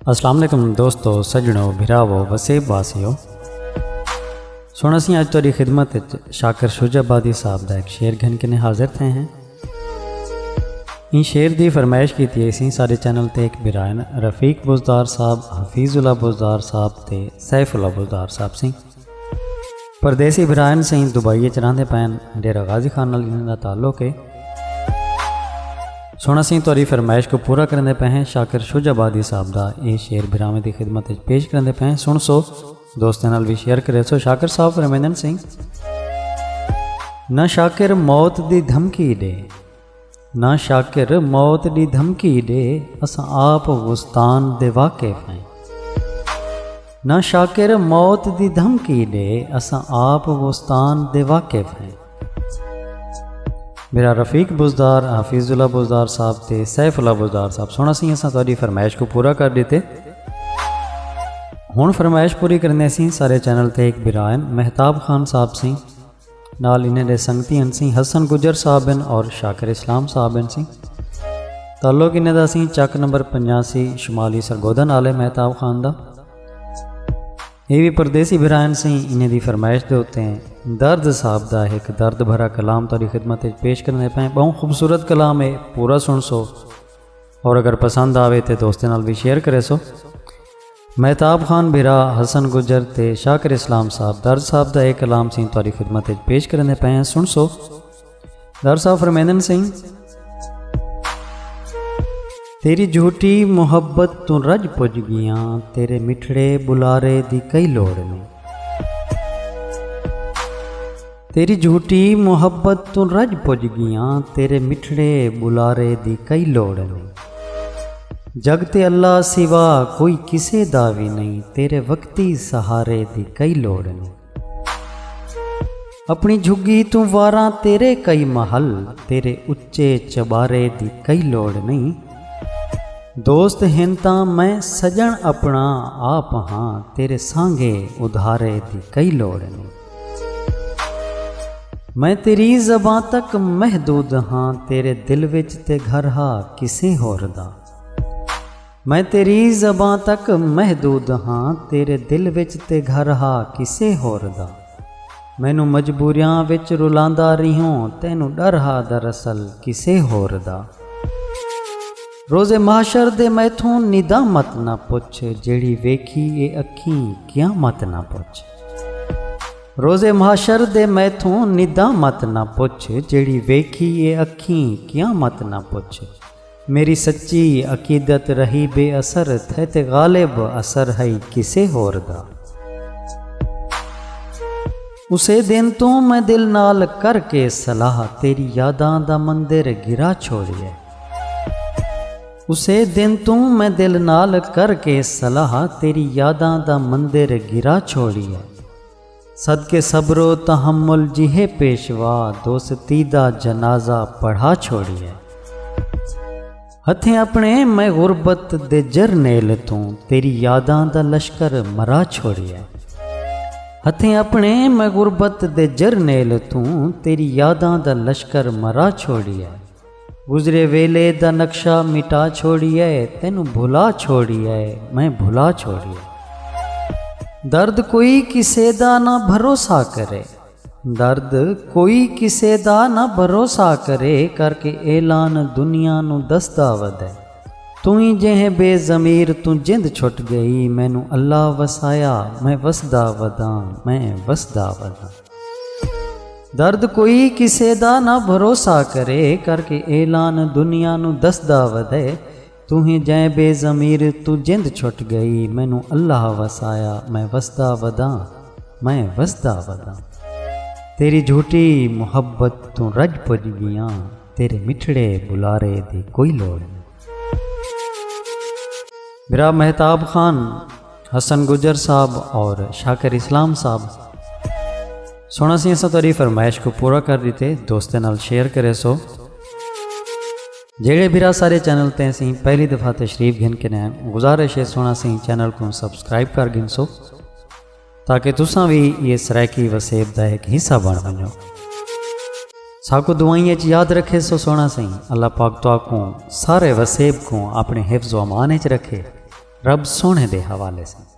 अस्सलाम वालेकुम दोस्तों, सजणों, भिरावो, वसेब वासियों। सुन असी अज तुहाडी खिदमत शाकिर शुजाबादी साहब का एक शेर घन के हाजिर थे हैं। इन शेर की फरमाइश की सी सारे चैनल ते एक बिरायन रफीक बुजदार साहब, हफीजुल्ला बुजदार साहब ते सैफुल्ला बुजदार साहब सी परदेसी बिरायन से दुबई च रहिंदे पैन। डेरा गाजी खान नाल इन्हां दा ताल्लुक है। सुन असी तुहाडी फरमाइश को पूरा करते पे हैं। शाकिर शुजाबादी साहब का ये शेर बिरामे की खिदमत पेश करते पे हैं। सुन सो दोस्तों नाल भी शेयर करे सो। शाकिर साहब फरमाइंदे सिंह, ना शाकिर मौत दी धमकी दे, ना शाकिर मौत दी धमकी दे, असां आप गुस्तान दे वाकिफ हैं। ना शाकिर मौत दी धमकी दे, असां आप गुस्तान दे वाकिफ हैं। मेरा रफीक बुजदार, हफीजुल्ला बुजदार साहब ते सैफुल्ला बुजदार साहब सुन असी असां तुहाडी फरमाइश को पूरा कर दिते। हुण फरमाइश पूरी करने सी सारे चैनल ते एक बिरायन महताब खान साहब सी नाल इन्हें दे संगती सी हसन गुजर साहब और शाकिर इस्लाम साहब सी। ताल्लुक इन्हें दा सी चक नंबर 85 शुमाली सरगोधन आले महताब खान दा। ये भी परदेसी बिरायन सी इन्हें दी फरमाइश दे होते हैं। दर्द साहब का एक दर्द भरा कलाम तुहाडी खिदमत पेश करने पे। बहुत खूबसूरत कलाम है, पूरा सुन सो और अगर पसंद आवे तो दोस्तों नाल भी शेयर करे सो। महताब खान बिरा, हसन गुजर ते शाकिर इस्लाम साहब दर्द साहब का एक कलाम सी तुहाडी खिदमत पेश करने पे। सुन सो। दर्द साहब फरमाइंदे सिंह, तेरी झूठी मुहब्बत तू रज पुज गया, तेरे मिठड़े बुलारे दी कई लोड़ नहीं। तेरी झूठी मुहब्बत तू रज पुज गया, तेरे मिठड़े बुलारे दी कई लोड़ नहीं। जग ते अल्लाह सिवा कोई किसे दा भी नहीं, तेरे वक्ती सहारे दी कई लोड़ नहीं। अपनी झुग्गी तू वारा तेरे कई महल, तेरे उच्चे चबारे दी कई लोड़ नहीं। दोस्त हिंता मैं सजन अपना आप हाँ, तेरे सांगे उधारे दी कई लोड़ नहीं। मैं तेरी ज़बां तक महदूद हाँ, तेरे दिल विच ते घर हा किसे होर दा। मैं तेरी ज़बां तक महदूद हाँ, तेरे दिल विच ते घर हा किसे होर दा। मैनू मजबूरियां विच रुलांदा रहियों, तैनू डर हा दरअसल किसे होर दा। रोज़े माशर दे मैथों निदामत ना पुछ, जेड़ी वेखी ये अखीं क़यामत ना पुछ। रोज़े माशर दे मैथों निदामत ना पुछ, जेड़ी वेखी ये अखीं क़यामत ना पुछ। मेरी सच्ची अकीदत रही बेअसर, थे ते गालिब असर है किसे होर दा। उसे दिन तो मैं दिल नाल करके सलाह, तेरी यादां दा मंदिर गिरा छोड़िए। उसे दिन तू मैं दिल नाल करके सलाह, तेरी यादां दा मंदिर गिरा छोड़िए। सदके सब्रो तहम्मुल जिहे पेशवा, दोस्ती दा जनाजा पढ़ा छोड़िए। हथें अपने मैं गुरबत दे जरनेल तू, तेरी यादां दा लश्कर मरा छोड़िए। हथें अपने मैं गुरबत दे जरनेल तू, तेरी यादां दा लश्कर मरा छोड़िए। गुजरे वेले दा नक्शा मिटा छोड़िए, तेनू भुला छोड़िए मैं भुला छोड़िए। दर्द कोई किसे दा ना भरोसा करे, दर्द कोई किसे दा ना भरोसा करे, करके ऐलान दुनिया नू दसदा वदे। तू ही जेह बेज़मीर तू जिंद छुट गई, मैनू अल्लाह वसाया मैं वसदा वदा, मैं वसदा वदा। दर्द कोई किसे दा ना भरोसा करे, करके ऐलान दुनिया नू दसदा वदे। तू ही जै बेज़मीर तू जिंद छुट गई, मैनू अल्लाह वसाया मैं वसदा वदा, मैं वसदा वदा। तेरी झूठी मुहब्बत तू रज पुज गया, तेरे मिठड़े बुलारे दी कोई लोड़ नहीं। मेरा महताब खान, हसन गुजर साहब और शाकिर इस्लाम साहब सुना सी असां तुहाडी फरमाइश को पूरा कर दिते। दोस्तों नाल शेयर करे सो। जेड़े बिरा सारे चैनल ते सी पहली दफ़ा तशरीफ गिन के नैन, गुजारिश है सोना सी चैनल को सब्सक्राइब कर गिन सो, ताकि तुसां भी ये सरायकी वसेब का एक हिस्सा बन वञो। साको दुआइयां याद रखे सो सोना सी। अल्लाह पाक तो को सारे वसेब को अपने हिफ्ज़ व अमान च रखे। रब सोने दे हवाले से।